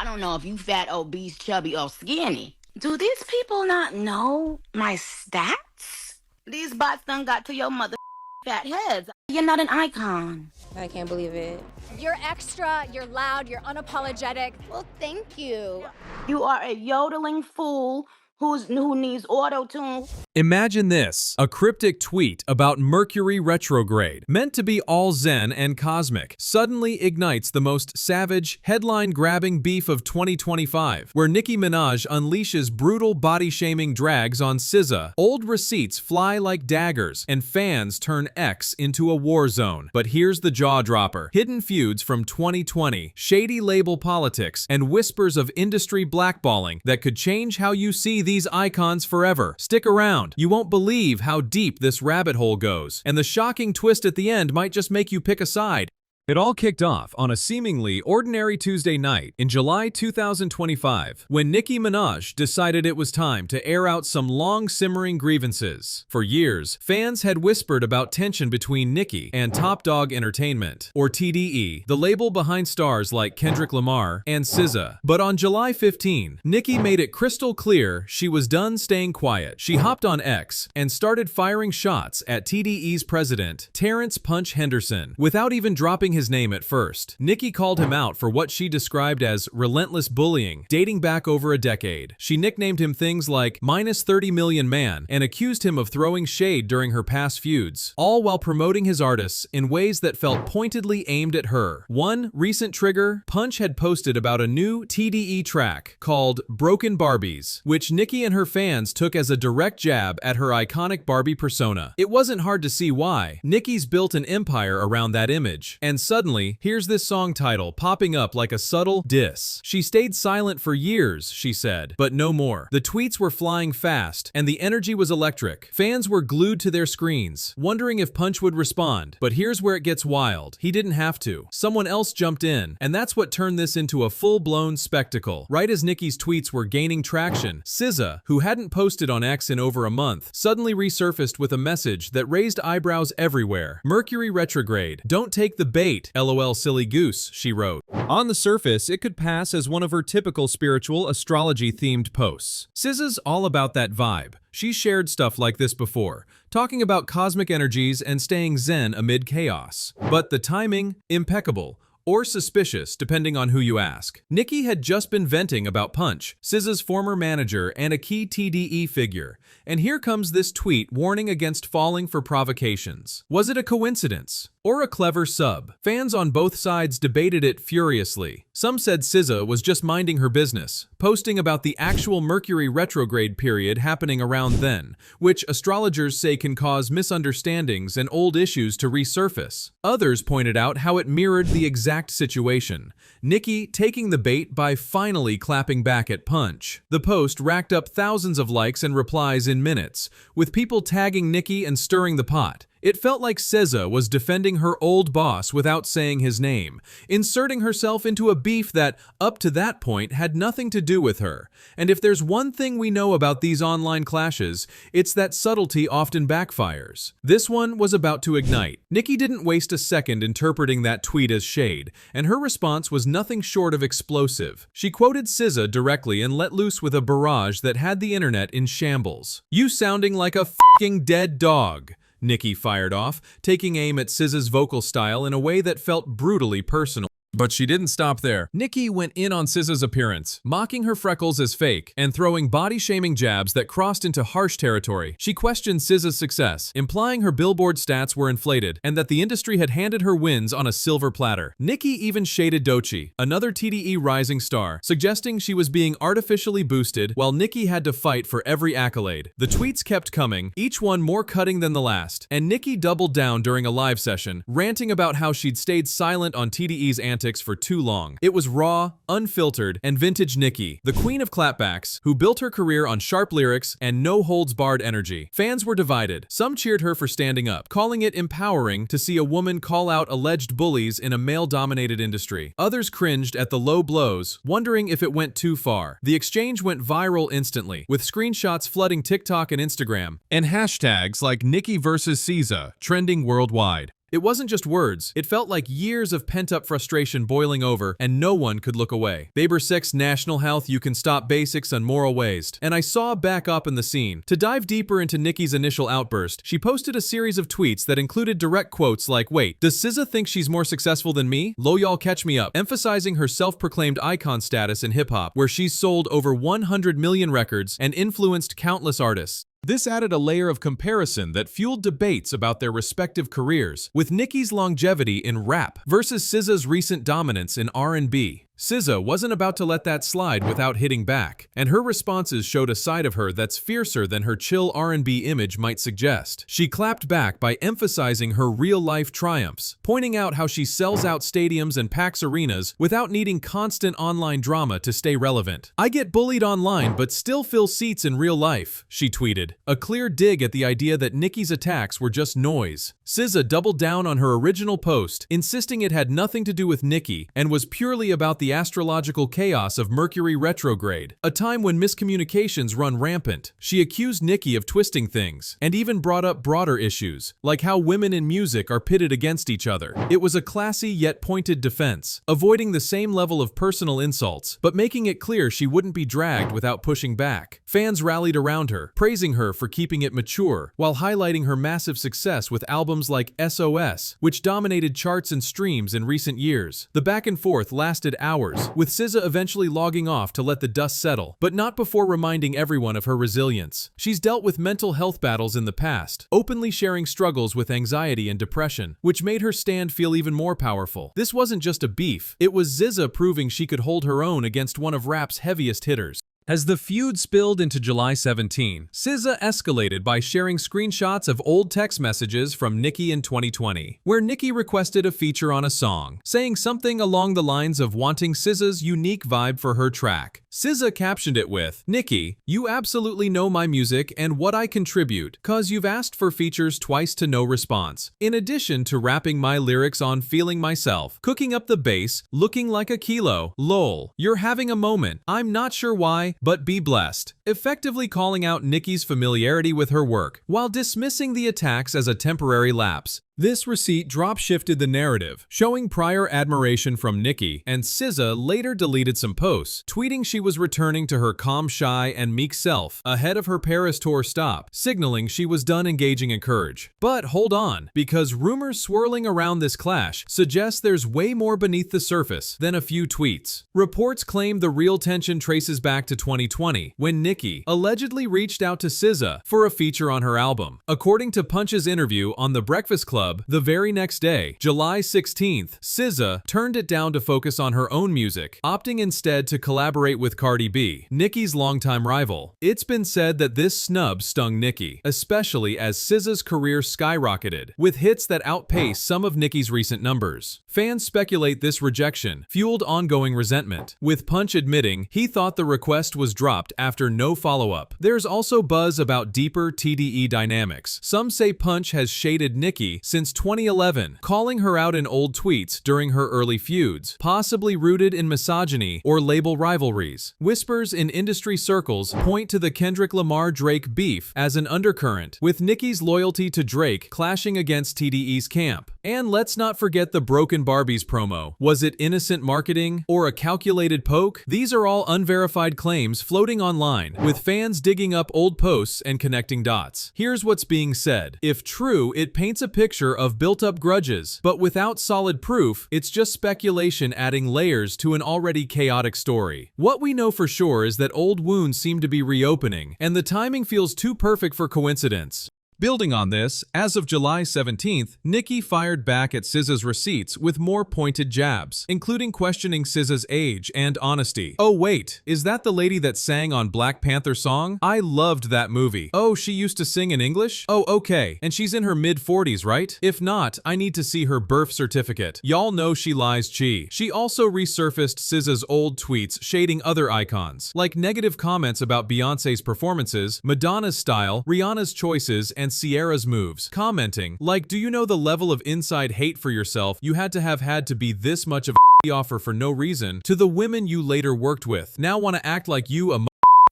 I don't know if you fat, obese, chubby, or skinny. Do these people not know my stats? These bots done got to your mother fat heads. You're not an icon. I can't believe it. You're extra, you're loud, you're unapologetic. Well, thank you. You are a yodeling fool who needs auto-tune. Imagine this, a cryptic tweet about Mercury retrograde, meant to be all zen and cosmic, suddenly ignites the most savage, headline-grabbing beef of 2025, where Nicki Minaj unleashes brutal body-shaming drags on SZA, old receipts fly like daggers, and fans turn X into a war zone. But here's the jaw-dropper. Hidden feuds from 2020, shady label politics, and whispers of industry blackballing that could change how you see these icons forever. Stick around. You won't believe how deep this rabbit hole goes, and the shocking twist at the end might just make you pick a side. It all kicked off on a seemingly ordinary Tuesday night in July 2025, when Nicki Minaj decided it was time to air out some long-simmering grievances. For years, fans had whispered about tension between Nicki and Top Dog Entertainment, or TDE, the label behind stars like Kendrick Lamar and SZA. But on July 15, Nicki made it crystal clear she was done staying quiet. She hopped on X and started firing shots at TDE's president, Terrence "Punch" Henderson, without even dropping his name at first. Nicki called him out for what she described as relentless bullying, dating back over a decade. She nicknamed him things like -30 million man and accused him of throwing shade during her past feuds, all while promoting his artists in ways that felt pointedly aimed at her. One recent trigger, Punch had posted about a new TDE track called Broken Barbies, which Nicki and her fans took as a direct jab at her iconic Barbie persona. It wasn't hard to see why. Nicki's built an empire around that image, and suddenly, here's this song title popping up like a subtle diss. She stayed silent for years, she said, but no more. The tweets were flying fast, and the energy was electric. Fans were glued to their screens, wondering if Punch would respond. But here's where it gets wild. He didn't have to. Someone else jumped in, and that's what turned this into a full-blown spectacle. Right as Nicki's tweets were gaining traction, SZA, who hadn't posted on X in over a month, suddenly resurfaced with a message that raised eyebrows everywhere. Mercury retrograde. Don't take the bait. LOL silly goose, she wrote. On the surface, it could pass as one of her typical spiritual astrology-themed posts. SZA's all about that vibe. She's shared stuff like this before, talking about cosmic energies and staying zen amid chaos. But the timing, impeccable. Or suspicious, depending on who you ask. Nicki had just been venting about Punch, SZA's former manager and a key TDE figure, and here comes this tweet warning against falling for provocations. Was it a coincidence? Or a clever sub? Fans on both sides debated it furiously. Some said SZA was just minding her business, posting about the actual Mercury retrograde period happening around then, which astrologers say can cause misunderstandings and old issues to resurface. Others pointed out how it mirrored the exact situation, Nicki taking the bait by finally clapping back at Punch. The post racked up thousands of likes and replies in minutes, with people tagging Nicki and stirring the pot. It felt like SZA was defending her old boss without saying his name, inserting herself into a beef that, up to that point, had nothing to do with her. And if there's one thing we know about these online clashes, it's that subtlety often backfires. This one was about to ignite. Nicki didn't waste a second interpreting that tweet as shade, and her response was nothing short of explosive. She quoted SZA directly and let loose with a barrage that had the internet in shambles. "You sounding like a f***ing dead dog," Nicki fired off, taking aim at SZA's vocal style in a way that felt brutally personal. But she didn't stop there. Nicki went in on SZA's appearance, mocking her freckles as fake and throwing body-shaming jabs that crossed into harsh territory. She questioned SZA's success, implying her Billboard stats were inflated and that the industry had handed her wins on a silver platter. Nicki even shaded Doechii, another TDE rising star, suggesting she was being artificially boosted while Nicki had to fight for every accolade. The tweets kept coming, each one more cutting than the last, and Nicki doubled down during a live session, ranting about how she'd stayed silent on TDE's antics for too long. It was raw, unfiltered, and vintage Nicki, the queen of clapbacks, who built her career on sharp lyrics and no-holds-barred energy. Fans were divided. Some cheered her for standing up, calling it empowering to see a woman call out alleged bullies in a male-dominated industry. Others cringed at the low blows, wondering if it went too far. The exchange went viral instantly, with screenshots flooding TikTok and Instagram, and hashtags like Nicki versus SZA trending worldwide. It wasn't just words, it felt like years of pent-up frustration boiling over, and no one could look away. Baber 6 National Health, you can stop basics and moral waste. And I saw back up in the scene. To dive deeper into Nicki's initial outburst, she posted a series of tweets that included direct quotes like, "Wait, does SZA think she's more successful than me? Lo y'all catch me up," emphasizing her self-proclaimed icon status in hip-hop, where she's sold over 100 million records and influenced countless artists. This added a layer of comparison that fueled debates about their respective careers, with Nicki's longevity in rap versus SZA's recent dominance in R&B. SZA wasn't about to let that slide without hitting back, and her responses showed a side of her that's fiercer than her chill R&B image might suggest. She clapped back by emphasizing her real-life triumphs, pointing out how she sells out stadiums and packs arenas without needing constant online drama to stay relevant. "I get bullied online but still fill seats in real life," she tweeted, a clear dig at the idea that Nicki's attacks were just noise. SZA doubled down on her original post, insisting it had nothing to do with Nicki and was purely about the astrological chaos of Mercury retrograde, a time when miscommunications run rampant. She accused Nicki of twisting things, and even brought up broader issues, like how women in music are pitted against each other. It was a classy yet pointed defense, avoiding the same level of personal insults, but making it clear she wouldn't be dragged without pushing back. Fans rallied around her, praising her for keeping it mature, while highlighting her massive success with albums like SOS, which dominated charts and streams in recent years. The back and forth lasted hours, with SZA eventually logging off to let the dust settle, but not before reminding everyone of her resilience. She's dealt with mental health battles in the past, openly sharing struggles with anxiety and depression, which made her stand feel even more powerful. This wasn't just a beef, it was SZA proving she could hold her own against one of rap's heaviest hitters. As the feud spilled into July 17, SZA escalated by sharing screenshots of old text messages from Nicki in 2020, where Nicki requested a feature on a song, saying something along the lines of wanting SZA's unique vibe for her track. SZA captioned it with, "Nicki, you absolutely know my music and what I contribute, cause you've asked for features twice to no response. In addition to rapping my lyrics on Feeling Myself, cooking up the bass, looking like a kilo, lol. You're having a moment, I'm not sure why, but be blessed," effectively calling out Nicki's familiarity with her work, while dismissing the attacks as a temporary lapse. This receipt drop-shifted the narrative, showing prior admiration from Nicki, and SZA later deleted some posts, tweeting she was returning to her calm, shy, and meek self ahead of her Paris tour stop, signaling she was done engaging in courage. But hold on, because rumors swirling around this clash suggest there's way more beneath the surface than a few tweets. Reports claim the real tension traces back to 2020, when Nicki allegedly reached out to SZA for a feature on her album. According to Punch's interview on The Breakfast Club, the very next day, July 16th, SZA turned it down to focus on her own music, opting instead to collaborate with Cardi B, Nicki's longtime rival. It's been said that this snub stung Nicki, especially as SZA's career skyrocketed, with hits that outpaced some of Nicki's recent numbers. Fans speculate this rejection fueled ongoing resentment, with Punch admitting he thought the request was dropped after no follow-up. There's also buzz about deeper TDE dynamics. Some say Punch has shaded Nicki since 2011, calling her out in old tweets during her early feuds, possibly rooted in misogyny or label rivalries. Whispers in industry circles point to the Kendrick Lamar-Drake beef as an undercurrent, with Nicki's loyalty to Drake clashing against TDE's camp. And let's not forget the Broken Barbies promo. Was it innocent marketing or a calculated poke? These are all unverified claims floating online, with fans digging up old posts and connecting dots. Here's what's being said. If true, it paints a picture of built-up grudges, but without solid proof, it's just speculation adding layers to an already chaotic story. What we know for sure is that old wounds seem to be reopening, and the timing feels too perfect for coincidence. Building on this, as of July 17th, Nicki fired back at SZA's receipts with more pointed jabs, including questioning SZA's age and honesty. "Oh wait, is that the lady that sang on Black Panther song? I loved that movie. Oh, she used to sing in English? Oh, okay, and she's in her mid-40s, right? If not, I need to see her birth certificate. Y'all know she lies chi." She also resurfaced SZA's old tweets shading other icons, like negative comments about Beyoncé's performances, Madonna's style, Rihanna's choices, and Ciara's moves, commenting, like, "Do you know the level of inside hate for yourself you had to be this much of a offer for no reason to the women you later worked with? Now want to act like you a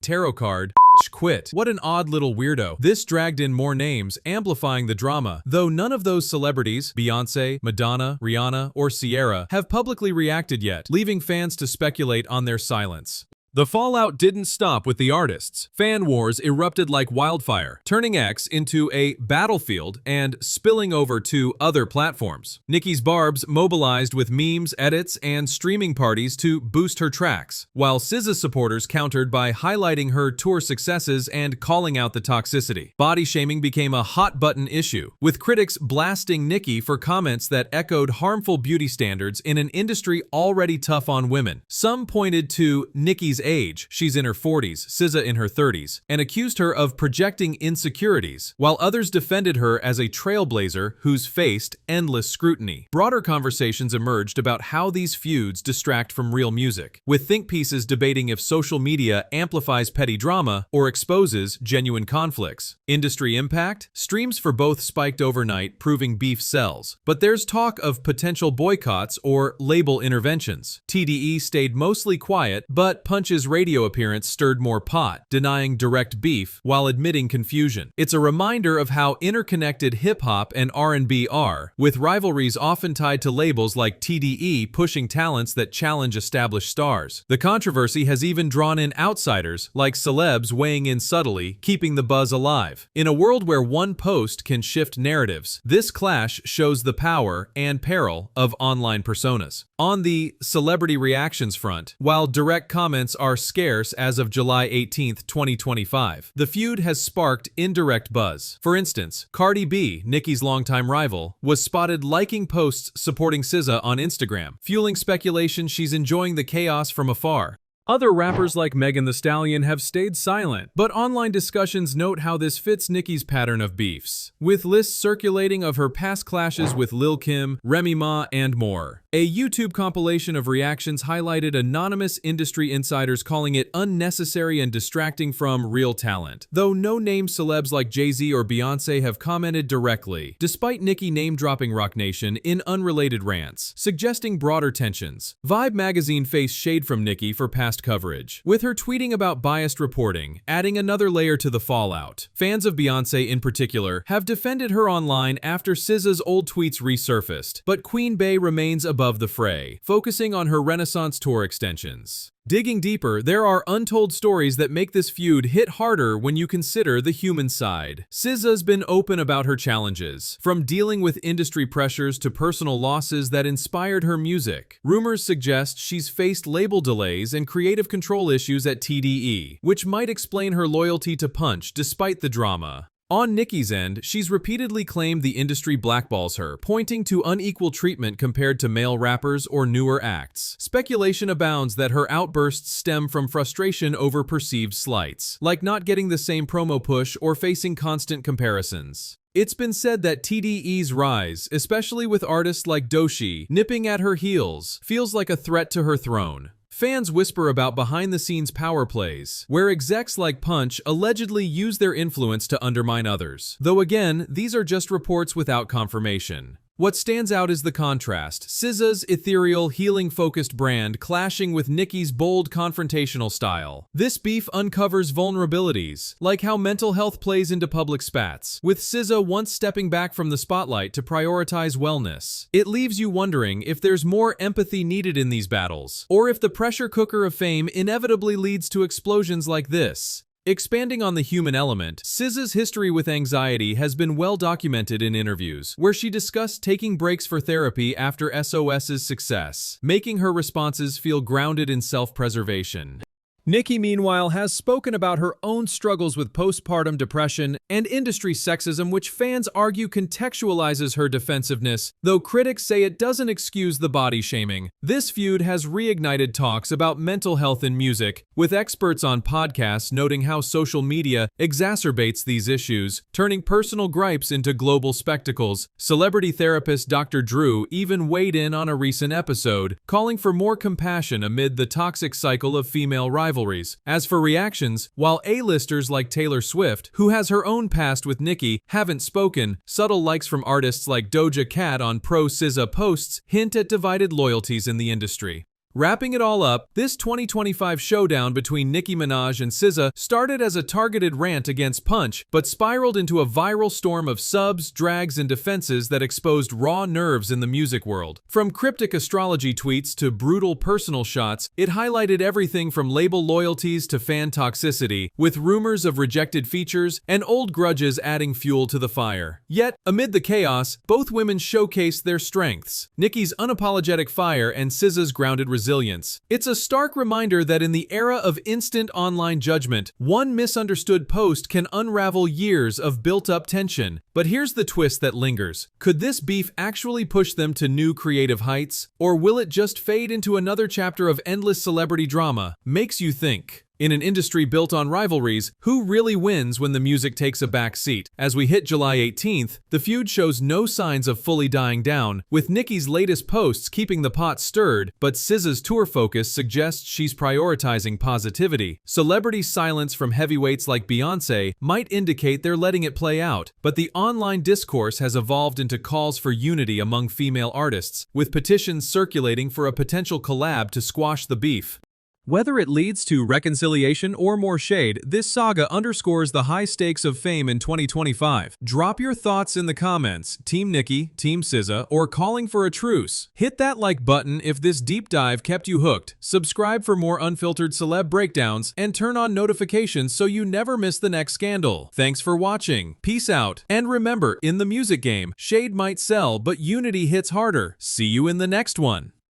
tarot card quit. What an odd little weirdo. This dragged in more names, amplifying the drama, though none of those celebrities, Beyonce, Madonna, Rihanna, or Ciara, have publicly reacted yet, leaving fans to speculate on their silence. The fallout didn't stop with the artists. Fan wars erupted like wildfire, turning X into a battlefield and spilling over to other platforms. Nicki's Barbs mobilized with memes, edits, and streaming parties to boost her tracks, while SZA supporters countered by highlighting her tour successes and calling out the toxicity. Body shaming became a hot-button issue, with critics blasting Nicki for comments that echoed harmful beauty standards in an industry already tough on women. Some pointed to Nicki's age, she's in her 40s, SZA in her 30s, and accused her of projecting insecurities, while others defended her as a trailblazer who's faced endless scrutiny. Broader conversations emerged about how these feuds distract from real music, with think pieces debating if social media amplifies petty drama or exposes genuine conflicts. Industry impact? Streams for both spiked overnight, proving beef sells. But there's talk of potential boycotts or label interventions. TDE stayed mostly quiet, but Punch's radio appearance stirred more pot, denying direct beef while admitting confusion. It's a reminder of how interconnected hip-hop and R&B are, with rivalries often tied to labels like TDE pushing talents that challenge established stars. The controversy has even drawn in outsiders, like celebs weighing in subtly, keeping the buzz alive. In a world where one post can shift narratives, this clash shows the power and peril of online personas. On the celebrity reactions front, while direct comments are scarce as of July 18, 2025, the feud has sparked indirect buzz. For instance, Cardi B, Nicki's longtime rival, was spotted liking posts supporting SZA on Instagram, fueling speculation she's enjoying the chaos from afar. Other rappers like Megan Thee Stallion have stayed silent, but online discussions note how this fits Nicki's pattern of beefs, with lists circulating of her past clashes with Lil Kim, Remy Ma, and more. A YouTube compilation of reactions highlighted anonymous industry insiders calling it unnecessary and distracting from real talent, though no-name celebs like Jay-Z or Beyonce have commented directly, despite Nicki name-dropping Roc Nation in unrelated rants, suggesting broader tensions. Vibe magazine faced shade from Nicki for past coverage, with her tweeting about biased reporting, adding another layer to the fallout. Fans of Beyonce in particular have defended her online after SZA's old tweets resurfaced, but Queen Bey remains above the fray, focusing on her Renaissance tour extensions. Digging deeper, there are untold stories that make this feud hit harder when you consider the human side. SZA's been open about her challenges, from dealing with industry pressures to personal losses that inspired her music. Rumors suggest she's faced label delays and creative control issues at TDE, which might explain her loyalty to Punch despite the drama. On Nicki's end, she's repeatedly claimed the industry blackballs her, pointing to unequal treatment compared to male rappers or newer acts. Speculation abounds that her outbursts stem from frustration over perceived slights, like not getting the same promo push or facing constant comparisons. It's been said that TDE's rise, especially with artists like Doechii nipping at her heels, feels like a threat to her throne. Fans whisper about behind-the-scenes power plays, where execs like Punch allegedly use their influence to undermine others. Though again, these are just reports without confirmation. What stands out is the contrast, SZA's ethereal, healing-focused brand clashing with Nicki's bold, confrontational style. This beef uncovers vulnerabilities, like how mental health plays into public spats, with SZA once stepping back from the spotlight to prioritize wellness. It leaves you wondering if there's more empathy needed in these battles, or if the pressure cooker of fame inevitably leads to explosions like this. Expanding on the human element, SZA's history with anxiety has been well documented in interviews, where she discussed taking breaks for therapy after SOS's success, making her responses feel grounded in self-preservation. Nicki, meanwhile, has spoken about her own struggles with postpartum depression and industry sexism, which fans argue contextualizes her defensiveness, though critics say it doesn't excuse the body shaming. This feud has reignited talks about mental health in music, with experts on podcasts noting how social media exacerbates these issues, turning personal gripes into global spectacles. Celebrity therapist Dr. Drew even weighed in on a recent episode, calling for more compassion amid the toxic cycle of female rivalries. As for reactions, while A-listers like Taylor Swift, who has her own past with Nicki, haven't spoken, subtle likes from artists like Doja Cat on pro-SZA posts hint at divided loyalties in the industry. Wrapping it all up, this 2025 showdown between Nicki Minaj and SZA started as a targeted rant against Punch, but spiraled into a viral storm of subs, drags, and defenses that exposed raw nerves in the music world. From cryptic astrology tweets to brutal personal shots, it highlighted everything from label loyalties to fan toxicity, with rumors of rejected features and old grudges adding fuel to the fire. Yet, amid the chaos, both women showcased their strengths: Nicki's unapologetic fire and SZA's grounded resilience. It's a stark reminder that in the era of instant online judgment, one misunderstood post can unravel years of built-up tension. But here's the twist that lingers. Could this beef actually push them to new creative heights? Or will it just fade into another chapter of endless celebrity drama? Makes you think. In an industry built on rivalries, who really wins when the music takes a back seat? As we hit July 18th, the feud shows no signs of fully dying down, with Nicki's latest posts keeping the pot stirred, but SZA's tour focus suggests she's prioritizing positivity. Celebrity silence from heavyweights like Beyoncé might indicate they're letting it play out, but the online discourse has evolved into calls for unity among female artists, with petitions circulating for a potential collab to squash the beef. Whether it leads to reconciliation or more shade, this saga underscores the high stakes of fame in 2025. Drop your thoughts in the comments, Team Nicki, Team SZA, or calling for a truce. Hit that like button if this deep dive kept you hooked, subscribe for more unfiltered celeb breakdowns, and turn on notifications so you never miss the next scandal. Thanks for watching, peace out, and remember, in the music game, shade might sell, but unity hits harder. See you in the next one.